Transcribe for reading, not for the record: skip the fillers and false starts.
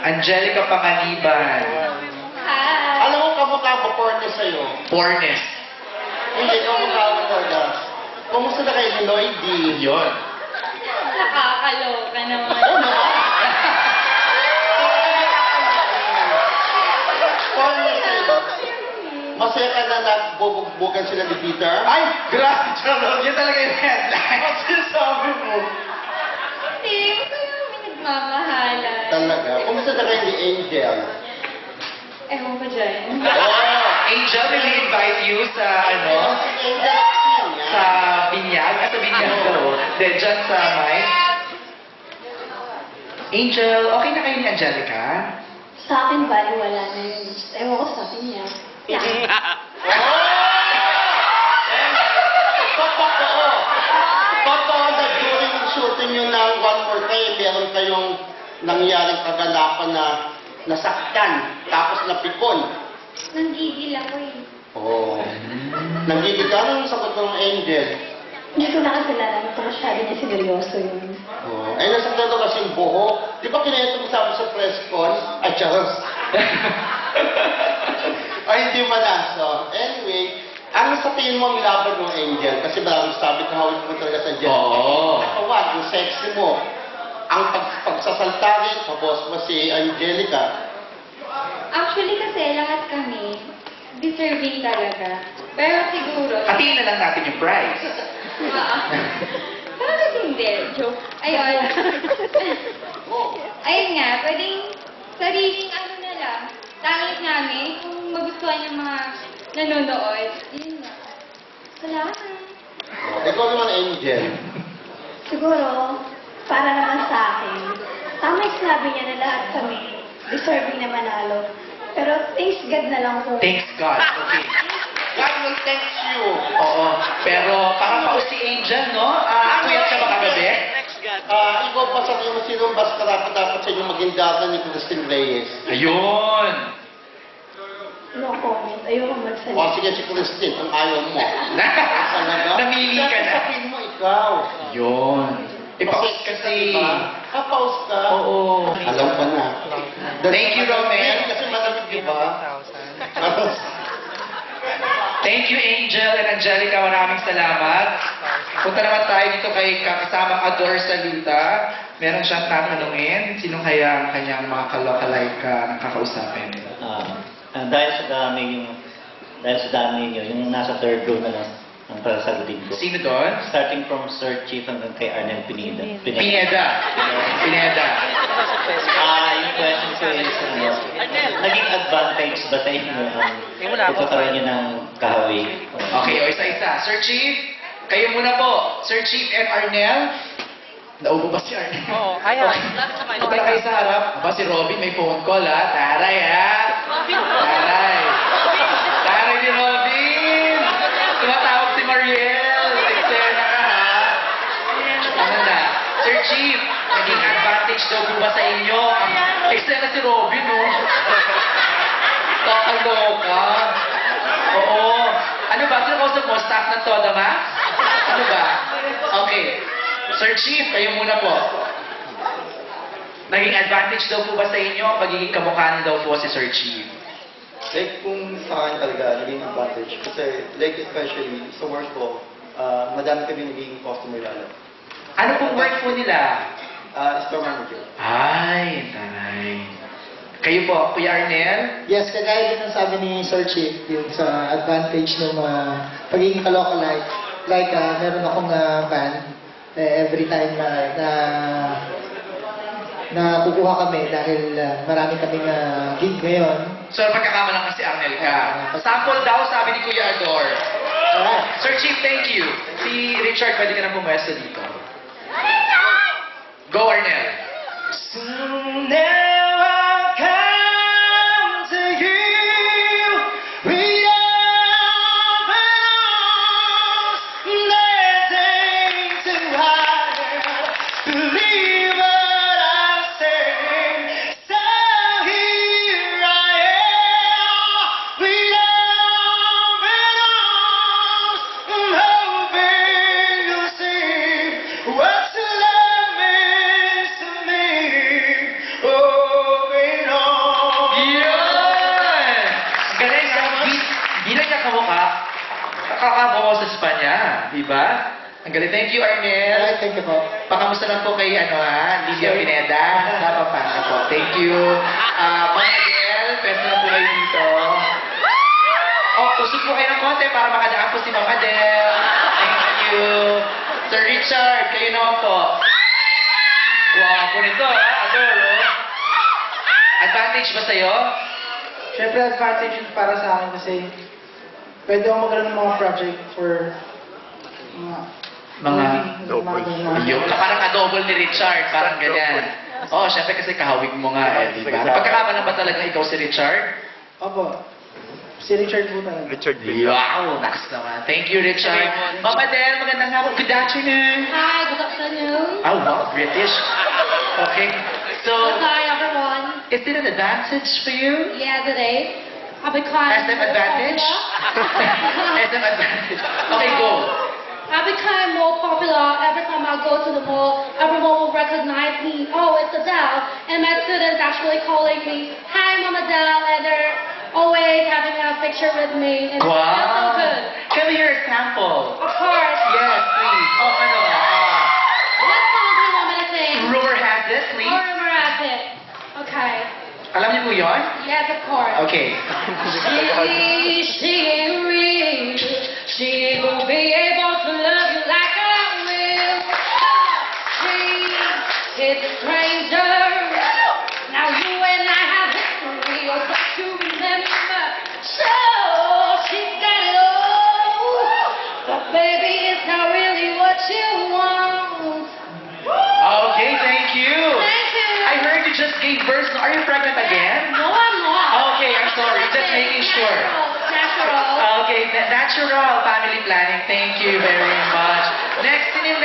Angelica Panganiban. Hi! Alam mo, kamukha ba porne sa'yo? Pornes. Hindi, kamukha mo talaga. Kumusta na kayo ni Lloydie? Yun. Nakakaloka naman. Oo naman. Porne sa'yo. Masaya ka na nagbubugbugan sila ni Peter? Ay, grabe, Charot. Yun talaga yung headline. Ang sinasabi mo? Hindi, kaya kami nagmamahalan. Talaga. Kumusta na kayo ni Angel? Ewan ko dyan. Angel, will we invite you sa, Angel, sa binyag? Sa binyag daw. Then, dyan sa mic. Angel, okay na kayo ni Angelica? Sa akin, bali, wala na yun. Ewan ko sa akin niya. Totoo na during yung shooting nyo ng One More Time, meron kayong nangyaring kaganapan na nasaktan, tapos napikon. Nanggigil ako eh. Oo. Nagigil ka, anong sagot ng Angel? Hindi ko nakakilala kung masyado niya seryoso yun. Oo. Ay, nasaktan ko kasi yung buhok. Di ba kinento mo sabi sa press con? Ay, charos. Ay, hindi manaso. Anyway, ano sa tingin mo ang laban ng Angel? Kasi maraming sabi ka hawak mo talaga sa Angel. Oo. Nakawan, ang sexy mo. Ang pagsasalta rin, sa boss mo si Angelica. Actually kasi lahat kami deserving talaga. Pero siguro... Hatiin na lang natin yung prize. Bakit hindi? Joke. Ayun. Ayun nga, pwedeng sariling ano na lang. Tangit namin kung magustuhan yung mga nanonood. Yun nga. Salamat. Ikaw naman, Angel. Siguro, para naman sa akin, tama yung sinabi niya na lahat kami deserving na manalo. Pero thanks God na lang kung... Thanks God. Okay. God will thank you. Oo. Pero parang paus si Angel, no? Kuyat ka ba kagabi? Ikaw ba sa iyo, sino mas dapat sa inyo maging data ni Christine Reyes? Ayun. No comment. Ayoko magsalita. O sige si Christine, kung ayaw mo. Talaga? Namili ka na. Sabihin mo ikaw. Yun. Ipaus kasi. Kapaus ka? Oo. Alam ko na. Thank you, Romel. Kasi malamig, di ba? Thank you, Angel and Angelica. Maraming salamat. Punta naman tayo dito kay kasamang Ador Salita. Meron siyang tatanungin. Sino kaya ang kanyang mga kalokalike na kakausapin? Dahil sa dami ninyo, yung nasa third row na lang ang sasagutin ko. Sino doon? Starting from Sir Chief hanggang kay Arnel Pineda. Pineda. Yung question ko is, naging advantage ba sa inyo ang pagkakaroon nyo ng kahawi? Okay, o isa-isa. Sir Chief, kayo muna po. Sir Chief and Arnel. Naubo ba si Arnel? Oo, ayan. Punta kayo sa harap. Aba, si Robin may phone call, ha? Taray, ha? Taray. Taray ni Robin. Tumatawag si Mariel. Externa ka, ha? Ano na? Sir Chief, naging advantage daw po ba sa inyo? Externa si Robin, no? Kakaloka. Oo. Ano ba? Sino kausap mo? Staff ng Toda Max? Ano ba? Okay. Sir Chief, kayo muna po. Naging advantage daw po ba sa inyo ang pagiging kamukha niyo daw po si Sir Chief? Like, kung sa akin talaga, naging advantage. Kasi, like, especially sa work ko, madami kami naging customer lalo. Ano pong work po nila? Store manager. Ay, taray. Kayo po, Kuya Arnel? Yes, kagaya din ang sabi ni Sir Chief, yung sa advantage ng pagiging kalokalike. Like, meron akong fan every time na kukuha kami dahil marami kaming gig ngayon. So, pagkakamalang kasi Arnel ka. Sample daw, sabi ni Kuya Ador. Sir Chief, thank you. Si Richard, pwede ka na pumwesto dito. Go, Arnel. Soon now I'll come to you with open arms, nothing to hide. Believe what I'm saying. So here I am with open arms, I'm hoping you'll see what your love means to me. kakaboses pa niya, di ba? Ang galing. Thank you, Arnel. Alright, thank you po. Pakamusta lang po kay, Lilia Pineda. Napapana po. Thank you. Ma'am Adele, pwede na po kayo dito. Usog po kayo ng konti para makadaan po si Ma'am Adele. Thank you. Sir Richard, kayo naman po. Wow, po nito, Adoro. Advantage ba sa'yo? Siyempre, advantage yun para sa akin kasi pwede akong magkaroon ng mga project for Mga... mga Yung parang ka-double ni Richard, parang ganyan. Oo, syempre kasi kahawig mo nga eh, di ba? Napagkakamalan ba talaga ikaw si Richard? Opo. Si Richard po talaga. Wow, next naman. Thank you, Richard. Ma'am Adele, magandang hapon. Good afternoon. Hi, good afternoon. Oh, wow, British. Okay. So, Hi, everyone. is it an advantage for you? Yeah, today I become SM advantage? SM advantage. Okay, go. I become more popular every time I go to the mall. Everyone will recognize me. Oh, it's Adele. And my students actually calling me, hi, Mom Adele. And they're always having a picture with me. And it feels so Wow. good. Can we hear a sample? Of course. Yes, please. Oh, ano? What song do you want me to sing? Rumor has it, Oh, please. Rumor Has It. Okay. Alam niyo po yun? Yes, of course. Okay. She will be able to love you like I will. She is a stranger. Now you and I have history, oh, but you remember. So she's got it all, but baby, it's not really what you want. Okay, thank you. Thank you. I heard you just gave birth. Are you pregnant again? No, I'm not. Okay, I'm sorry. Just making sure. Natural. Okay, natural family planning. Thank you very much. Next, sino yung